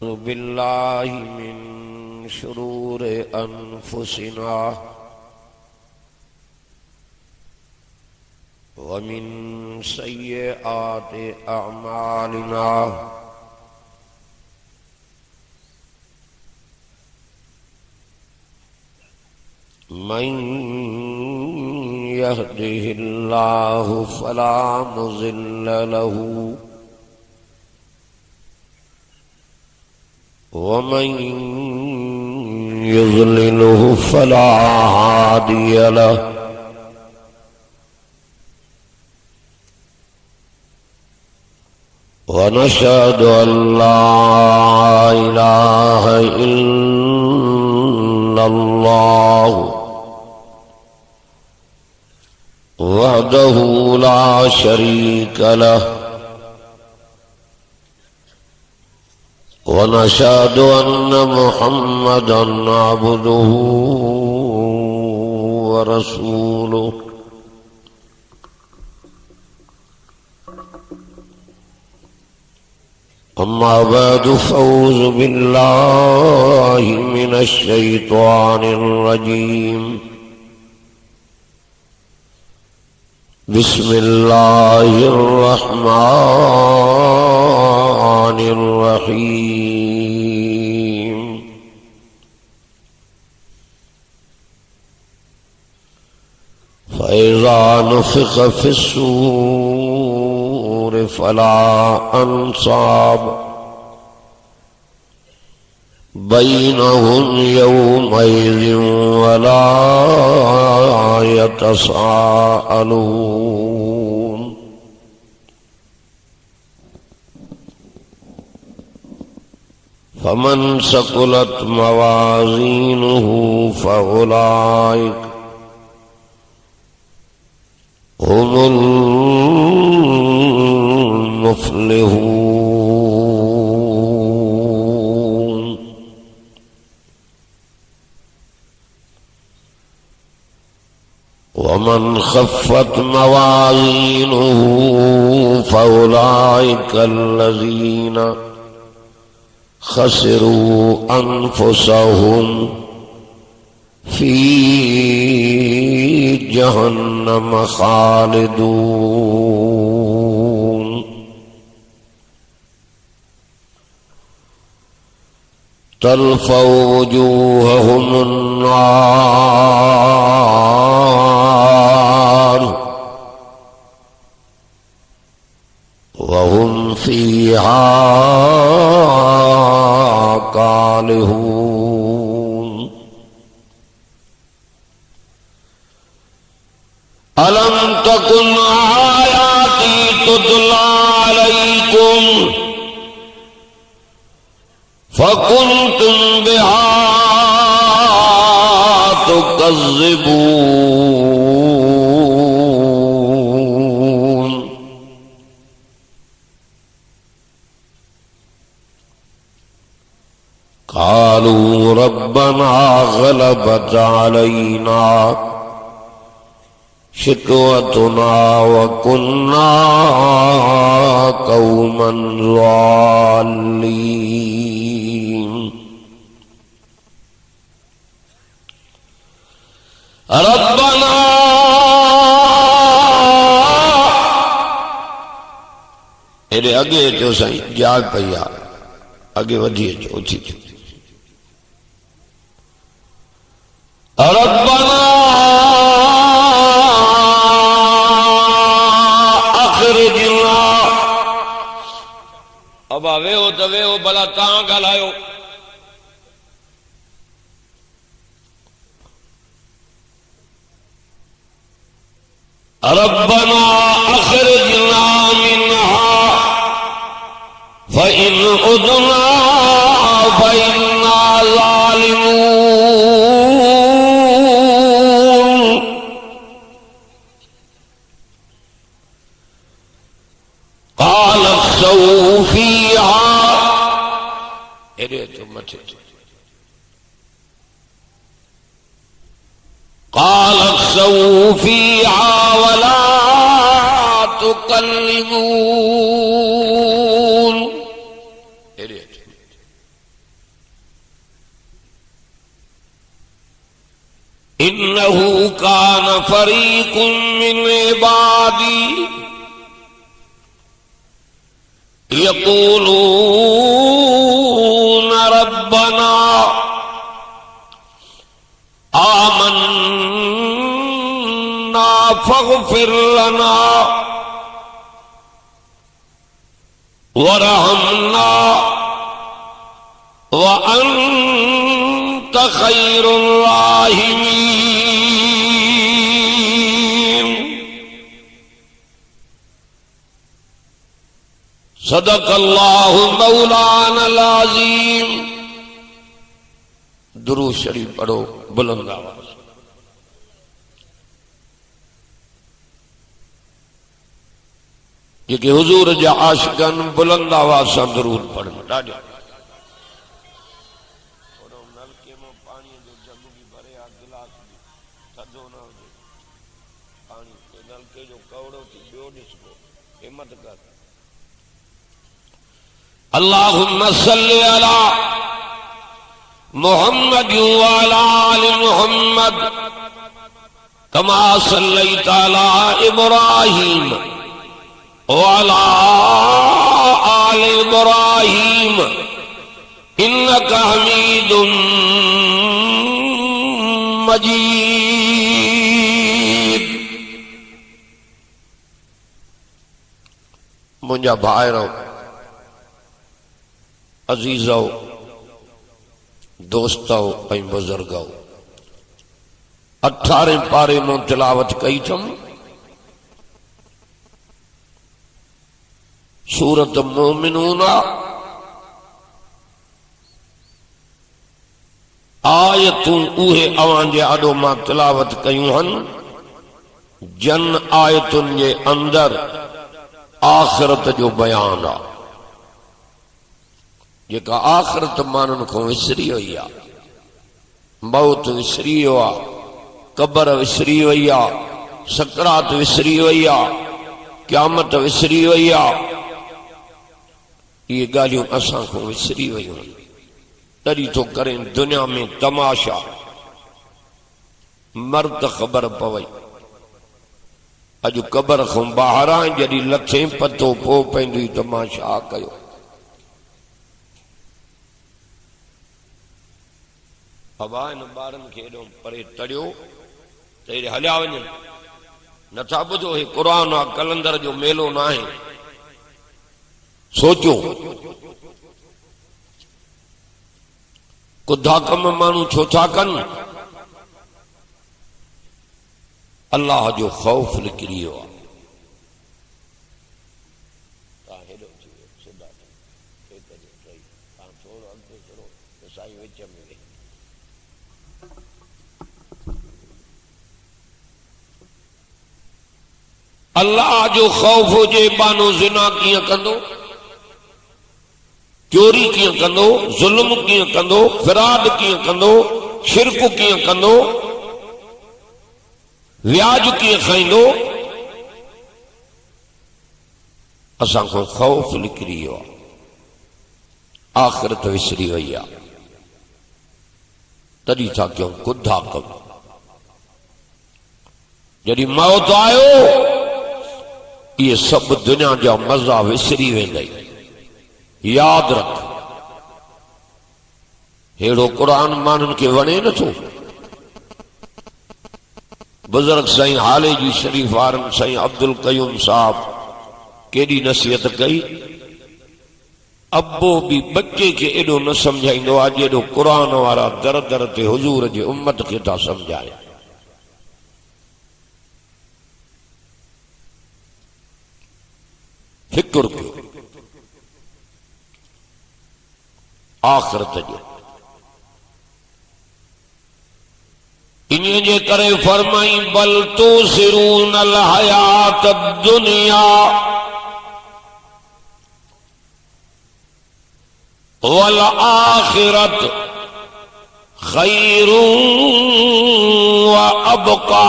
أعوذ بالله من شرور أنفسنا ومن سيئات أعمالنا من يهده الله فلا مضل له ومن يضلله فلا هادي له ونشهد أن لا إله إلا الله وحده لا شريك له ونشهد أن محمدا عبده ورسوله أما بعد فأعوذ بالله من الشيطان الرجيم بسم الله الرحمن الرحيم فإذا نفخ في الصور فلا أنصاب بينهم يومئذ ولا يتساءلون فمن ثقلت موازينه فأولئك هم المفلحون ومن خفت موازينه فأولئك الذين خسروا أنفسهم في جهنم خالدون تلفح وجوههم النار وهم فيها كالحون ألم تكن آياتي تتلى عليكم فكنتم بها تكذبون قالوا ربنا غلبت علينا شقوتنا وكنا قوما ضالين ربنا اے اگے جو سائیں جاگ پیا اگے ودھیے جو اچھی ربنا اخرجنا اب آوے ہو دوے ہو بلا تاں گلائیو ربنا اخرجنا منها فإن عدنا فإنا ظالمون قال اخسئوا فيها قال اخسئوا فيها ولا تكلمون इन्नहु कान फरीकुम मिन इबादी यक़ूलून रब्बना आमन्ना फग़फ़िर लना वरहमना व अंत खैरुर राहिमीन। सदक़ल्लाहु मौलानल अज़ीम। दुरूद शरीफ पढ़ो बुलंद आवाज। जेके हुजूर जा आशिकन बुलंद आवाज सां दुरूद पढ़नि। ॾाढो नलके में पानी जो जग भी भरे आ गिलास भी थधो न हुजे पानी नलके जो कवड़ो थी ॿियो ॾिसबो हिम्मत कर। अल्लाहुम्मा सल्लि अला मुहम्मद व अला आलि मुहम्मद कमा सल्लैता अला इब्राहीम वाला आल इब्राहीम इन्नका हमीदुम मजीद। मुंहिंजा भाइरो अज़ीज़ो दोस्तो ऐं बुज़ुर्गो 18 पारे मां तिलावत कई थम सूरत मोमिनून आयतूं उहे अवां जे आॾो मां तिलावत कयूं हन जन आयतुनि जे अंदर आख़िरत जो बयान आ। जेका आख़िरत माननि खां विसरी वई आ, मौत विसरी वियो आ, कब्र विसरी वई आ, सकरात विसरी वई आ, क़यामत विसरी वई आ। ये गालियों असां को विसरी वयूं तॾहिं तो करें दुनिया में तमाशा। मर्द ख़बर पवई अॼु कब्र खां ॿाहिरां जॾहिं लथे पतो पोइ पंहिंजी तमाशा कयो। हवा इन ॿारनि खे एॾो परे तड़ियो त हेॾे हलिया वञनि नथा ॿुधो। हे क़ुर आ, कलंदर जो मेलो न आहे। सोचो कुधा कम माण्हू छो था कनि? अल्लाह जो ख़ौफ़ निकिरी वियो आहे। अल्लाह जो ख़ौफ़ हुजे बानो ज़िना कीअं कंदो, चोरी कीअं कंदो, ज़ुल्म कीअं कंदो, फिराद कीअं कंदो, शिरक कीअं कंदो, व्याज कीअं खाईंदो। असां को ख़ौफ़ निकिरी वियो आहे, आख़िरत विसरी वई आहे। तॾहिं था कयूं कुधा कम। जॾहिं मौत आयो ये सब दुनिया जा मज़ा विसरी वेंदई। याद रख हेड़ो कुरान मानन के वणे नथो। बुजुर्ग साईं हाले जी शरीफ वारन साईं अब्दुल कयूम साहब केडी नसीहत कई। अब्बो भी बच्चे के एडो न समझाइंदो आ जेडो कुरान वारा दर दर ते हुजूर जे उम्मत के था समझाए। फिक्र कयो आखिरत जो। इन्हीअ जे करे फरमाई बल तुसिरूनल हयात दुनिया वल आखिरत खैरुन व अबका।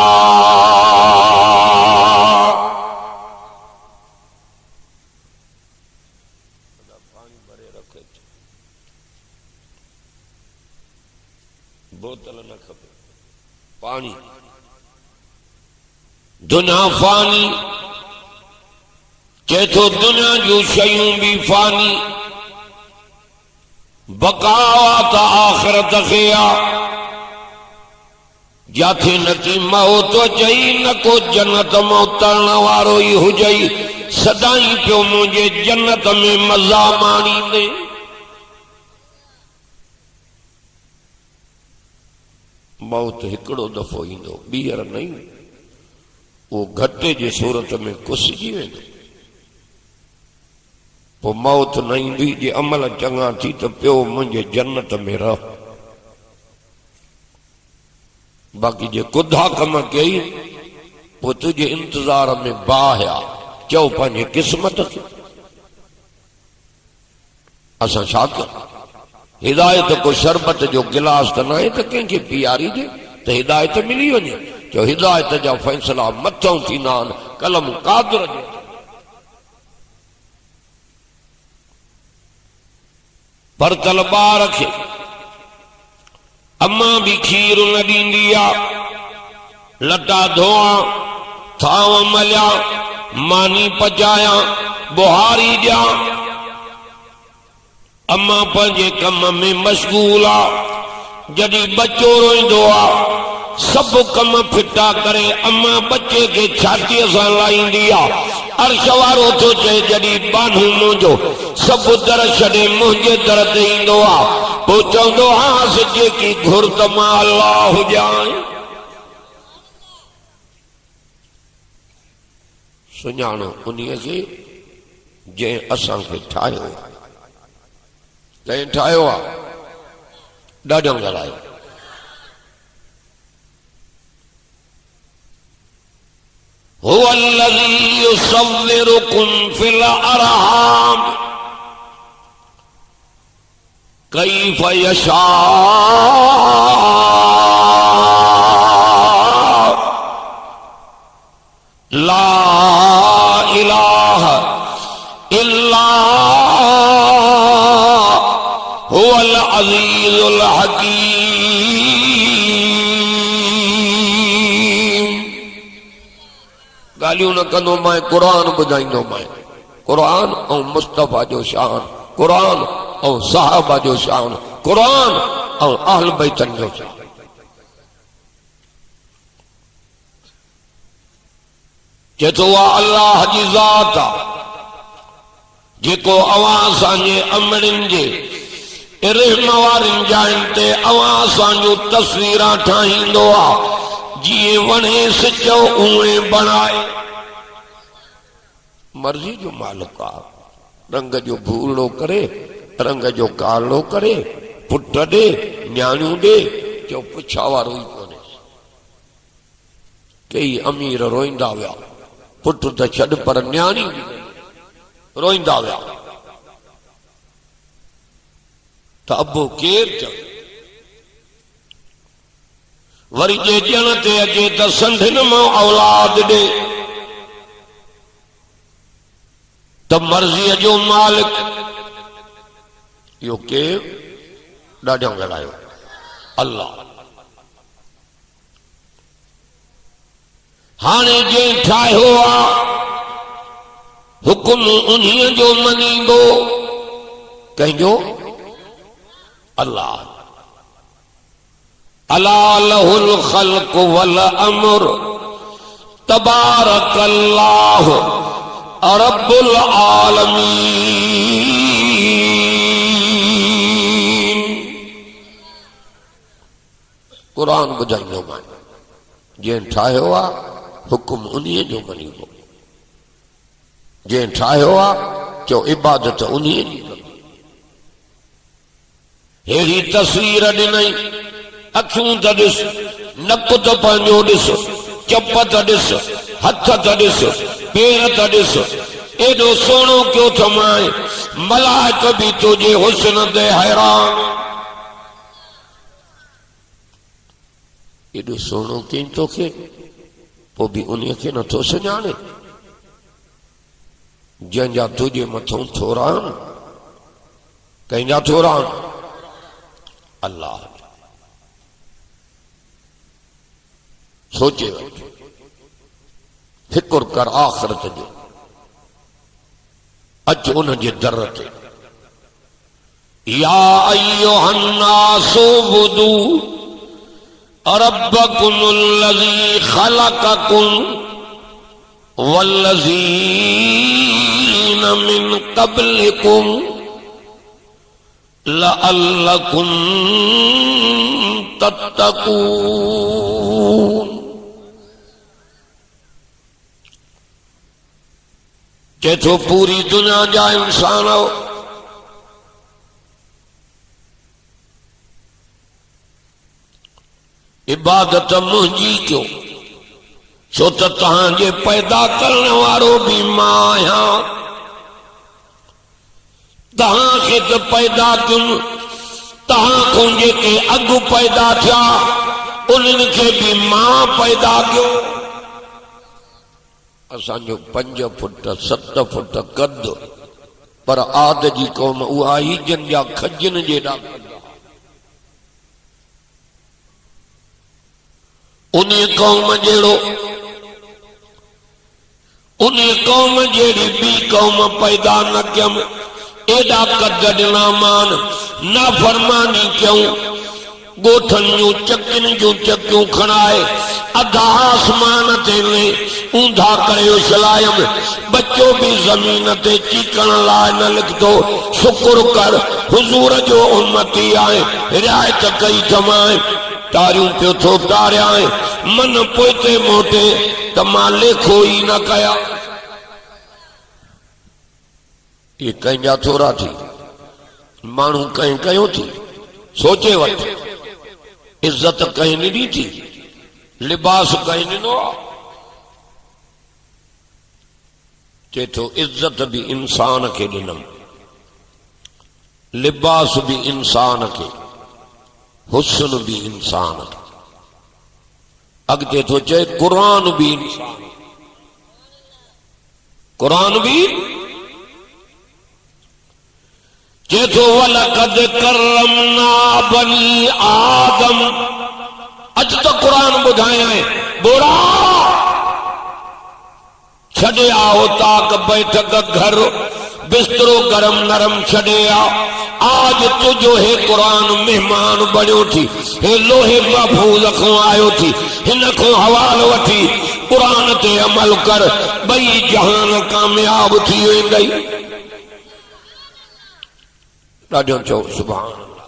बोतल न खपे पानी दुनिया फानी चेतो दुनिया जो शयूं भी फानी बकावा त आखिरत खिया जाथे न की मौत चई न को जन्नत में उतरण वारो ही हुजई सदाई पियो मुझे जन्नत में मजा माणी दे। मौत हिकड़ो दफो ईंदो ॿीहर नहीं वो घटे जे सूरत में कुसजी वेंदो पो मौत न ईंदी जे अमल चङा थी त पियो मुंहिंजे जन्नत में रह बाक़ी जे कुधा कम कई पो तुझे इंतजार में बाहिया चओ पंहिंजे क़िस्मत खे असां छा कयूं हिदायत को शरबत जो गिलास त न आहे त कंहिंखे पीआरी ॾे त हिदायत मिली वञे जो हिदायत जा फ़ैसला मथां थींदा आहिनि कलम कादर जो पर तलबार खे अम्मा भी खीर न ॾींदी आहे लटा धोआ थाव मलिया मानी पचाया बुहारी ॾिया अम्मा पंहिंजे कम में मशगूल आहे जॾहिं बच्चो रोईंदो आहे सब कम फिटा करे अम्मा बच्चे के छातीअ सां लाहींदी आहे अर्श वारो थो चए जॾहिं बानू मुंहिंजो सब दर छॾे मुंहिंजे दर ते ईंदो आहे पोइ चवंदो हाँ सिजे की घुर त मां अल्लाह हुजां सुञाणो उन्हीअ खे जंहिं असांखे ठाहियो कंहिं ठाहियो आहे ॾाढो ॻाल्हायो हुव अल्लज़ी युसव्विरुकुम फिल अरहाम कैफ यशा ला इलाहा इल्ला हुवल अज़ीज़ुल हकीम। गालियों न कंदो मैं कुरान ॿुधाईंदो मैं कुरान और मुस्तफा जो शान कुरान और साहबा जो शान कुरान और अहल बैतन जो शान जेतो अल्लाह जी ज़ात आहे जेको अवां असांजे अमड़िन जे रहम वारिन जाइन ते अवां असांजो तस्वीरां ठाहींदो आहे जीअं वणेसि चओ उहे बणाए मर्ज़ी जो मालिक आहे रंग जो भूलो करे रंग जो कालो करे पुट ॾे न्याणियूं ॾे चओ पुछा वारो ई कोन्हे कई अमीर रोईंदा विया पुट त छॾ पर न्याणी रोईंदा विया त अबो केर चओ वरी जे ॼण ते अचे त संढिन मां औलाद ॾे त मर्ज़ीअ जो मालिक इहो केर ॾाढो ॻाल्हायो अल्लाह हाणे जंहिं ठाहियो आहे हुकुम उन्हीअ जो मञीबो कंहिंजो अल्लाह अला लहुल ख़ल्क़ वल अम्र तबारकल्लाहु रब्बुल आलमीन। कुरान ॿुधाईंदो मां जंहिं ठाहियो आहे हुकुम उन्हीअ जो मञीबो जंहिं ठाहियो आहे चओ इबादत उन्हीअ जी हेड़ी तस्वीर ॾिनई अखियूं त ॾिस नक त पंहिंजो ॾिस चप त ॾिस हथ त ॾिस पेर त ॾिस एॾो सोणो कयो थमाए मलाइक बि तुंहिंजे हुस्न ते हैरान एॾो सोणो कई तोखे पोइ बि उन्हीअ खे नथो सुञाणे जंहिंजा तुंहिंजे मथां थोरा आहिनि कंहिंजा थोरा आहिनि अल्लाह सोचे फिक्र कर आखिरत जो अच उन जे दर ते या अय्युहन्नासु बुदू रब्बकुमुल्लज़ी खलक़कुम वल्लज़ीन मिन क़ब्लिकुम लअल्लकुम तत्तकून। चेतो पूरी दुनिया जा इंसान हो इबादत मुंहिंजी क्यों छो त तव्हांजे पैदा करण वारो भी मां आहियां। तव्हांखे त पैदा कयुमि तव्हांखां जेके अॻु पैदा थिया उन्हनि खे भी मां पैदा कयो। असांजो 5 फुट 7 फुट कद पर आद जी क़ौम उहा ई जन जा खजन जेड़ा उन कौम जेड़ो उन कौम जेड़ी बी कौम पैदा न कयम एडा कद ॾिना मान नाफरमानी क्यों गोठन जूं चकिन जूं चकियूं खणाए अधा आसमान ते ऊंधा करे उछलायम बच्चो भी जमीन ते चीकण लाइ न लिखतो। शुक्र कर हुजूर जो उम्मती आए रियायत कई थमाए तारियूं पियो थो तारिया मन पोते मोटे त मां लेखो ई न कया। ये कंहिंजा थोरा थी माण्हू कंहिं कयो थी सोचे वठ। इज्जत कहीं नहीं दी थी लिबास कहीं नहीं नो चेतो इज्जत भी इंसान के ॾिनम लिबास भी इंसान के हुस्न भी इंसान के अॻिते थो चए कुरान भी इंसान कुरान भी चेतो वलक़द करमना बनी आदम अज तो कुरान बुधाया है बोरा छड़े आओ ताक बैठक घर बिस्तरो गरम नरम छड़े आओ आज तुझो है कुरान मेहमान बनो थी हे लोहे महफूज को आयो थी हिन को हवाल वठी कुरान ते अमल कर बई जहान कामयाब थी वेंदई। ॾाढो चओ सुभान अल्लाह।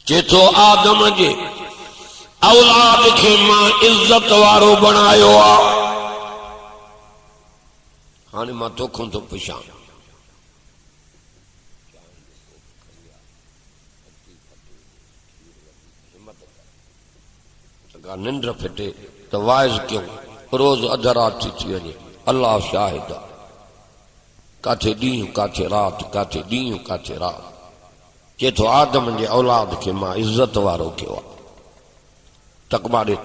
चेतो आदम जे औलाद खे मां इज्जत वारो बनायो आ। हाणे मां तोखां थो पुछां निंड फिटे त वाइज़ क्यों रोज अध रात थी वञे अल्लाह शाहिद काथे ॾींहुं काथे रात काथे ॾींहुं काथे रात। चेतो आदम जे औलाद खे मां इज्जत वारो कयो आहे। तकमाड़े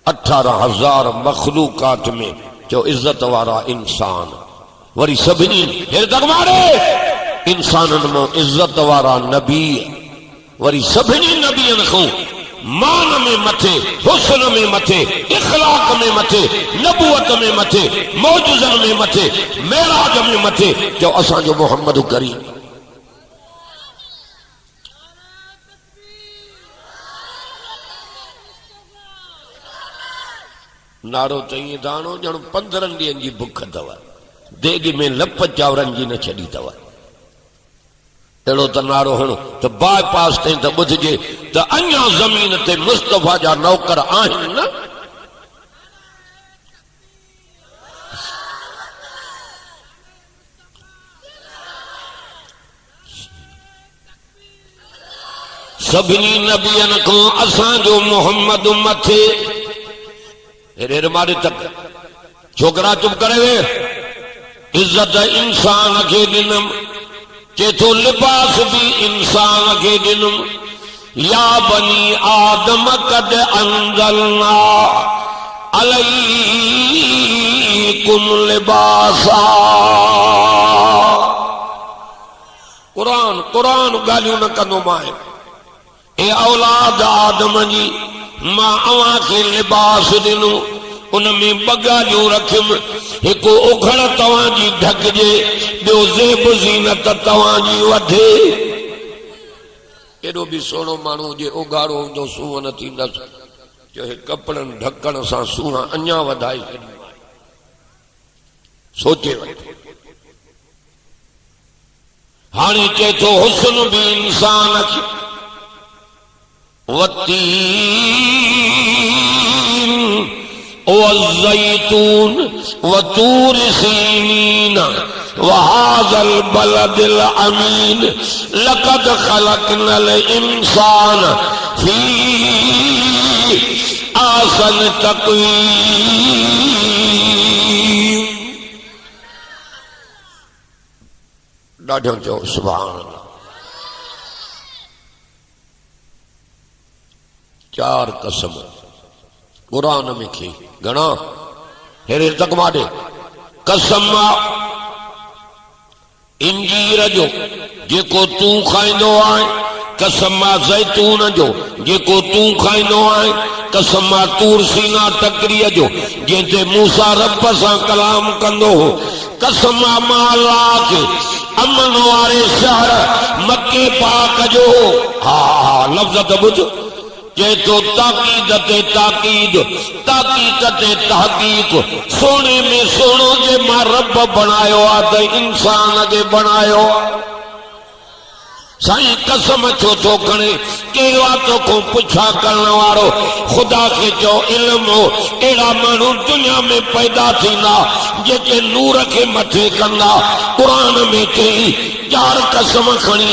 18,000 मखलूकात में जो इज्जत वारा इंसान वरी सभिनी तकमाड़े इंसाननि में इज्जत वारा नबी वरी सभिनी नबियन को मान में मथे हुस्न में मथे इखलाक में मथे नबूवत में मथे मौजूजन में मथे मेराज में मथे जो असांजो मोहम्मद करीम नारो चई दानो जण 15 ॾींहंनि जी बुख अथव देग में लप चावरनि जी न छॾी अथव अहिड़ो त नारो हणो त बाईपास ताईं त ॿुधिजे त अञा ज़मीन ते मुस्तफ़ा जा नौकर आहिनि न। सभिनी नबियनि खां असांजो मोहम्मद मथे हेरे मारे तक छोकरा चुप करे वे इज्जत इंसान खे ॾिनम चेतो लिबास भी इंसान के दिलम या बनी आदम कद अंजलना अलैकुम लिबासा। कुरान कुरान गालियों न कंदो माए। ए औलाद आदम जी मां अवां खे लिबास ॾिनो उन में ॿ ॻाल्हियूं रखियुमि। हिकु उघड़ तव्हांजी ढकजे, ॿियो ज़ेब ज़ीनत तव्हांजी वधे। एॾो बि सुहिणो माण्हू हुजे उघाड़ो हूंदो सूंहं न थींदसि, जो हे कपिड़नि ढकण सां सूंहं अञा वधाए छॾींदो। सोचे वठो। हाणे चए थो हुस्न बि इंसान खे वज़ैतून वतूर सीनीन वहाज़ल बलदिल अमीन लक़द ख़लक़नल इंसान फी आसन तक़वीम। ॾाढो चओ सुभान अल्लाह। 4 कसम कुरान में खे घणा हेरे तक माडे कसम इंजीर जो जेको तू खाईंदो आहे, कसम ज़ैतून जो जेको तू खाईंदो आहे, कसम तूर सीना तकरीअ जो जंहिंते मूसा रब सां कलाम कंदो हो, कसम माला खे अमन वारे शहर मके पाक जो। हा हा लफ़्ज़ त ॿुध चए तो ताकीद ते ताकीद ताकीद ते तहकीक। सोने में सोनो जे मां रब बनायो आ त इंसान खे बनायो आ। साईं कसम छो थो खणे कहिड़ो आहे तोखो पुछा करण वारो ख़ुदा खे चओ इल्म हो। अहिड़ा माण्हू दुनिया में पैदा थींदा जेके नूर खे मथे कंदा। क़ुरान में चई 4 कसम खणी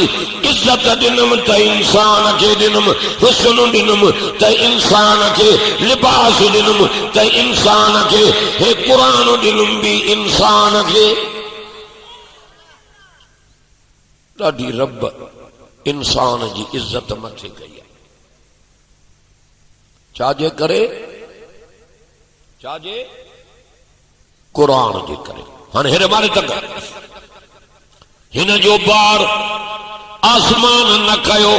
इज्जत ॾिनमि त इंसान खे ॾिनमि, हुस्न ॾिनमि त इंसान खे, लिबास ॾिनमि त इंसान खे, हे क़ुरान ॾिनमि बि इंसान खे। ॾाढी रब इंसान जी इज्जत मथे कई आहे। छाजे करे? छाजे? क़ुरान जे करे। हाणे हेरे मारे तक हिन जो बार आसमान न कयो,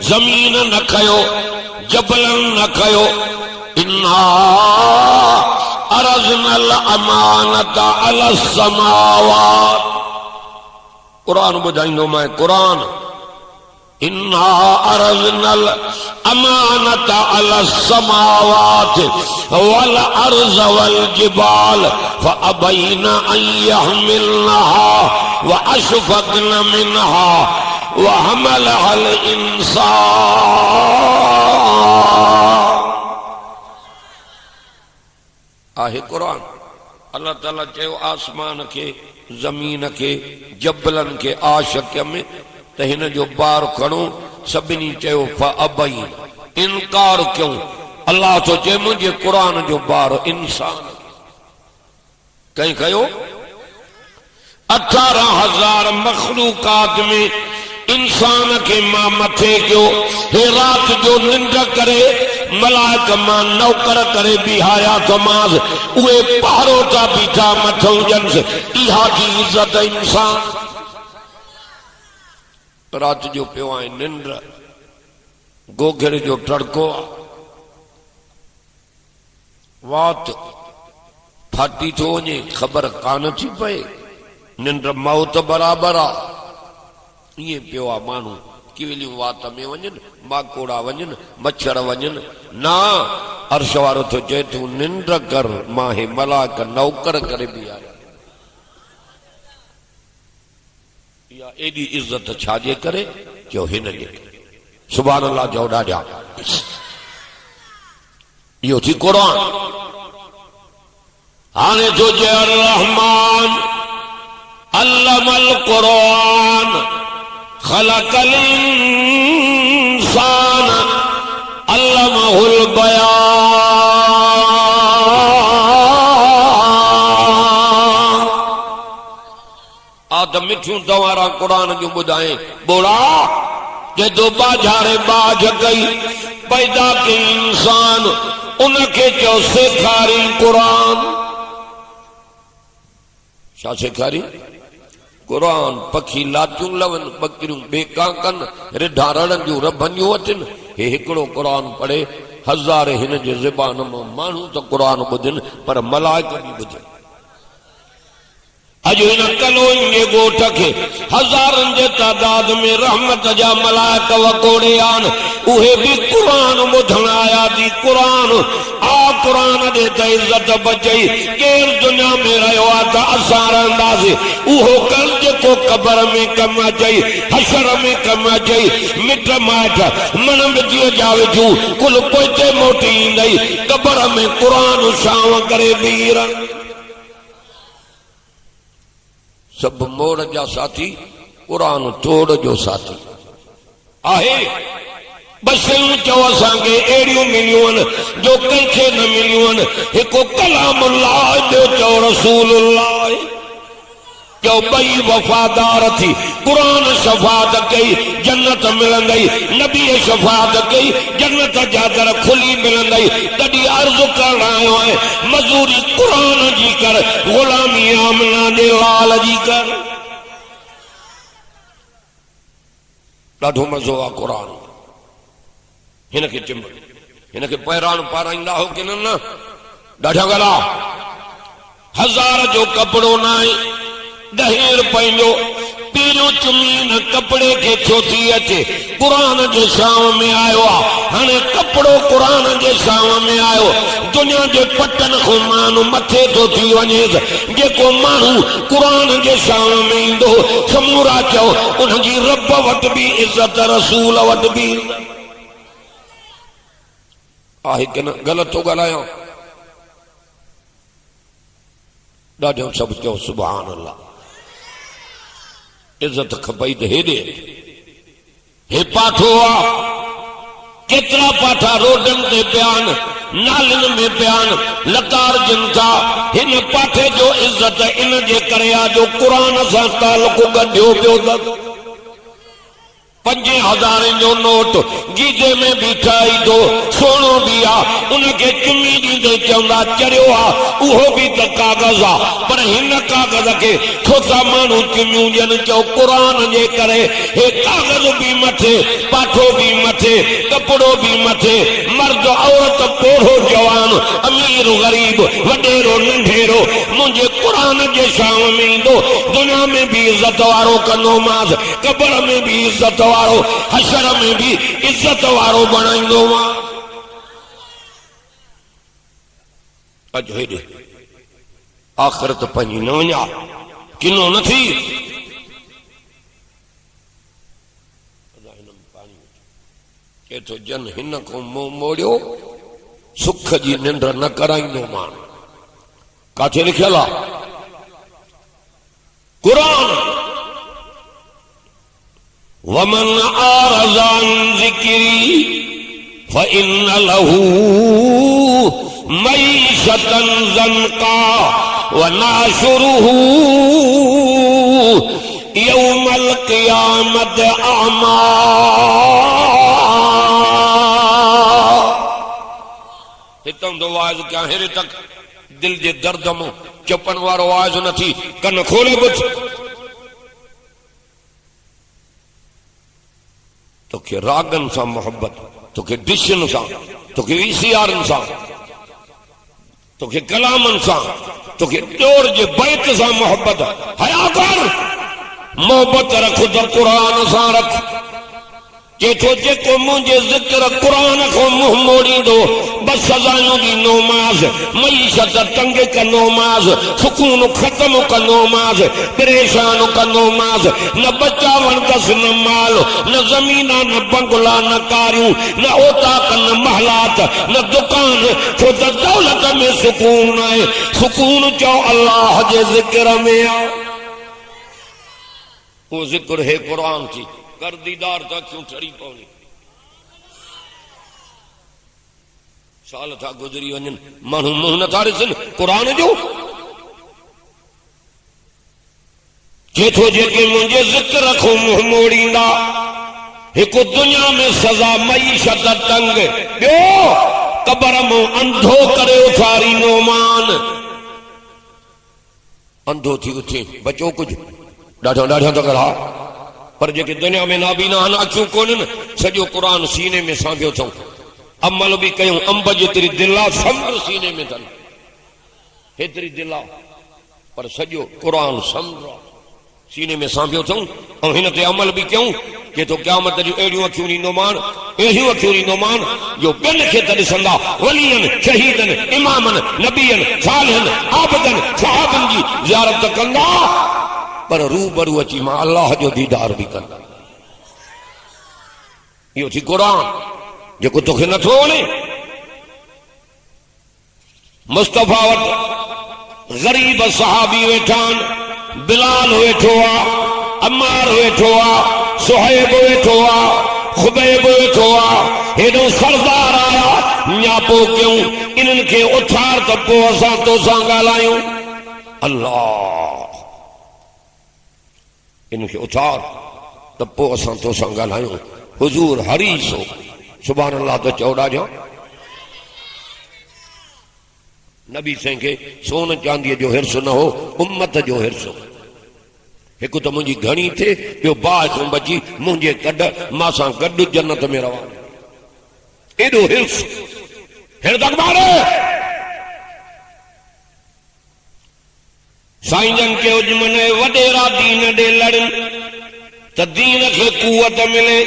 जमीन न कयो, जबलन न कयो। इन्ना अरज़नल अमानत अला समावात। कुरान ॿुधाईंदो मैं कुरान। इन्ना अरज़नल अमानत अला समावात वल अर्ज़ वल जिबाल फअबैन अन यहमिलनहा व अशफक़न मिनहा व हमलहल इंसान। आहे कुरान। अल्लाह ताला चयो आसमान के, जमीन के, जबलन के आशक में त हिन जो बार खणो। सभिनी चयो फअबैन, इनकार क्यों? अल्लाह तो चए मुंहिंजे क़ुरान जो बार इंसान कहीं कयो। 18,000 मखलूकात में इंसान के मां मथे कयो। हे रात जो निंड करे मलाइक मां नौकर करे बिहाया तो मां उहे पहारो था बीठा मथों जन्स। इहा जी इज्जत इंसान। रात जो पियो आहे निंड, गोघिर जो टड़को, वात फाटी थो वञे ख़बर कान थी पए, निंड मौत बराबर आ। इएं पियो आहे माण्हू। किवलियूं वात में वञनि, माकोड़ा वञनि, मच्छर वञनि। ना, अर्श वारो तो चए तूं निंड कर, मां हे मलाक नौकर करे बीहारिया। इहा एॾी इज्जत छाजे करे? जो हिन जे करे। सुभान अल्लाह जो ॾाढा। इहो थी क़ुरान। हाणे जो जे रहमान अल्लमल क़ुरान खलकल इंसान अल्लमहुल बयान। आदम मिठियूं दवारा क़ुरान जो ॿुधाए बोड़ा जो बाजारे बाज कई पैदा कई इंसान उनके चयो सेखारी क़ुरान। छा सेखारी? कुरान पखी लाचूं लवन बकरियूं बेका कन रिढा रणन जूं रभनियूं अचन हे हिकिड़ो कुरान पढ़े हज़ार हिन जे ज़बान मां माण्हू त कुरान ॿुधन पर मलाइक बि ॿुधन। अॼु हिन कलोई जे ॻोठ खे हज़ारनि जे तादाद में रहमत जा मलाइक वकोड़े आहिनि उहे बि क़ुरान ॿुधण आया थी। क़ुरान जे त इज़त बचई केरु दुनिया में रहियो आहे त असां रहंदासीं उहो कर जेको क़बर में कमु अचई हशर में कमु अचई मिट माइट मन मिटीअ जा विझूं कुल पोइते मोटी ईंदई क़बर में क़ुरान छांव करे बीह रहनि। सब मोड़ जा साथी कुरान तोड़ जो साथी आहे। बशयूं चओ असांखे अहिड़ियूं मिलियूं आहिनि जो कंहिंखे न मिलियूं आहिनि। हिकु कलामुल्लाह ॿियो चओ रसूलुल्लाह। जो ॿई वफ़ादार थी कुरान शफ़ाअत कई जन्नत मिलंदई नबी शफ़ाअत कई जन्नत जा दर खुली मिलंदई। तॾहिं अर्ज़ु करण आयो आहे मज़ूरी कुरान जी कर ग़ुलामी आमना जे लाल जी कर। ॾाढो मज़ो आहे कुरान। हिनखे चिंब हिनखे पहिरान पाराईंदा हो कि न ॾाढा गला हज़ार जो कपिड़ो न आहे 10 रुपए जो पहिरियों चुमी न कपिड़े खे छो थी अचे कुरान जे छांव में आयो आहे। हाणे कपिड़ो कुरान जे छांव में आयो दुनिया जे पटन खां माण्हू मथे थो थी वञे जेको माण्हू कुरान जे छांव में ईंदो समूरा चओ उनजी रब वटि बि इज़त रसूल वटि बि आहे कि न ग़लति थो ॻाल्हायां। ॾाढो सभु चओ सुभान अल्लाह। इज्जत खपई त हेॾे हे पाठो आहे केतिरा पाठा रोडनि ते पिया आहिनि नालियुनि में पिया आहिनि लतारजनि था। हिन पाठे जो इज्जत इन जे करे आहे जो क़ुरान सां तालुक़ ॻंढियो पियो अथसि। 5000 जो नोट गीजे में भी ठाई दो सोनो भी आ उनके चुमी दी चवंदा चरियो आ उहो भी त कागज़ आ पर हिन कागज़ के छोटा माण्हू चुमियूं ॾियनि चओ क़ुरान जे करे हे कागज़ भी मथे पाठो भी मथे कपिड़ो भी मथे मर्द औरत पोढ़ो जवान अमीर गरीब वडेरो नंढेरो मुंहिंजे क़ुरान जे शाम में ईंदो दुनिया में भी इज्जत वारो कंदो मांस क़बर में भी इज्जत वारो हशर में भी इज्जत वारो बनाईंदो मां। अज हेॾे आख़िरत पंहिंजी न वञा किनो न थी के तो जन हिन को मुंह मोड़ियो सुख जी निंड न कराईंदो मां। काथे लिखियल आहे कुरान वमन आरज़ान ज़िक्री फ़इन्न लहू मईशतन ज़न्का वनाशुरुहू यौमल क़ियामत अमा। हितां तो आवाज़ क्या हेरे तक दिल जे दर्द में चपन वारो आवाज़ न थी कन खोले कुछ तोखे रागन सां मोहब्बत तोखे डिशन सां तोखे VCR सां तोखे कलामन सां तोखे ॾोर जे बैत सां मोहब्बत हया कर मोहब्बत रख तो कुरान सां रख जेको जेको मुंहिंजे ज़िक्र कुरान को मुंह मोड़ींदो बस सज़ायूं ॾींदो मांस मईशत तंग कंदो मांस सुकून ख़त्म कंदो मांस परेशान कंदो मांस न बच्चा वणंदसि न माल न ज़मीन न बंगला न कारियूं न ओताक न महलात न दुकान छो त दौलत में सुकून न आहे। सुकून चओ अल्लाह जे ज़िक्र में आहे वो ज़िक्र है कुरान थी कर दीदार था क्यों ठरी पवनी साल था गुजरी वञनि माण्हू मुंहुं नथा ॾिसनि क़ुरान जो जेको जेके मुंहिंजे ज़िक्र खां मुंहुं मोड़ींदा हिकु दुनिया में सज़ा मईशत तंग ॿियो क़बर मां अंधो करे उथारींदो मान अंधो थी उथे बचो कुझु ॾाढा ॾाढा तगड़ा पर जेके दुनिया में नाबीना आहिनि अखियूं कोन्हनि सॼो क़ुरान सीने में सांभियो अथऊं अमल बि कयूं अंब जेतिरी दिलि आहे समुंड सीने में अथनि हेतिरी दिलि आहे पर सॼो क़ुरान समुंड सीने में सांभियो अथऊं ऐं हिन ते अमल बि कयूं के तो क़यामत जूं अहिड़ियूं अखियूं ॾींदोमान अहिड़ियूं अखियूं ॾींदोमान जो ॿियनि खे त ॾिसंदा वलीअनि शहीदनि इमामनि नबीअनि सालिहनि आबिदनि सहाबनि जी ज़ियारत कंदा पर रूबरू अची मां अल्लाह जो दीदार बि कंदा इहो थी क़ुरान जेको तोखे नथो वणे मुस्तफ़ा वटि ग़रीब सहाबी वेठा आहिनि बिलाल वेठो आहे अम्मार वेठो आहे सुहैब वेठो आहे खुबैब वेठो आहे हेॾो सरदार आया न्यापो कयूं इन्हनि खे उथार त पोइ असां तोसां ॻाल्हायूं अल्लाह इनखे उथार त पोइ असां तोसां ॻाल्हायूं हुजूर हरीस हो सुभान अल्लाह त चओ ॾाढो नबी साईं खे सोन चांदीअ जो हिर्स न हो उम्मत जो हिर्स हो हिकु त मुंहिंजी घणी थिए ॿियो बाहि खां बची मुंहिंजे कढ मां सां गॾु जन्नत में रवां एॾो हिर्स साईं जन खे उजमन वॾेरा दीन ॾे लड़नि त दीन खे कुवत मिले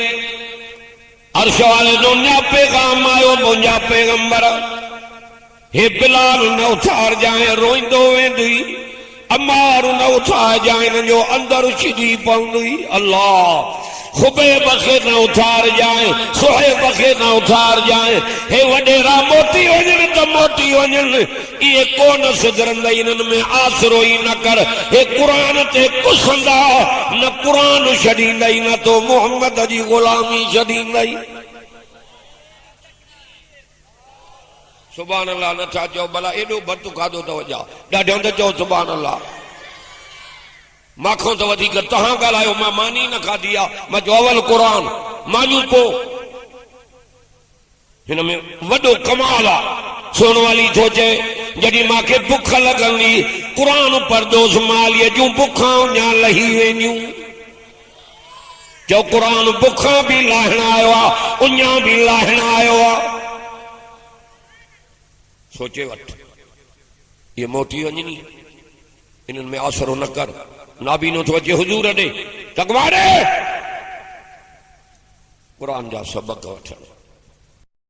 अर्श वारे जो न्या पैगाम आयो मुंहिंजा पैगंबर हे बिलाल न उथार जाए रोईंदो वेंदी अम्मार न उथार जाए हिन जो अंदर छिजी पवंदी अल्लाह खुबैब खे न उथार जाए सुहैब खे न उथार जाए हे वॾेरा मोटी वञनि त मोटी वञनि इहे कोन सुधरंदा इन्हनि में आसरो ई न कर हे क़ुरान ते कुसंदा न क़ुरान छॾींदई न तो मोहम्मद जी ग़ुलामी छॾींदई सुभान अल्लाह नथा चओ भला एॾो भतु खाधो अथव जा ॾाढो त चओ सुभान अल्लाह माखो त वधीक तव्हां ॻाल्हायो मां मानी न खाधी आहे मां चयो अवल क़ुरान मानियूं पोइ हिन में वॾो कमाल आहे सोन वाली थो चए जॾहिं मूंखे बुख लॻंदी क़ुरान पढ़दोसि मालीअ जूं बुखां अञा लही वेंदियूं चओ क़ुरान बुखां बि लाहिण आयो आहे उञा बि लाहिण आयो आहे सोचे वठ ये मोटी वञनी इन्हनि में आसरो न कर नाबीनो थो अचे हुजूर ॾे तकवाड़े क़ुरान जा सबक वठण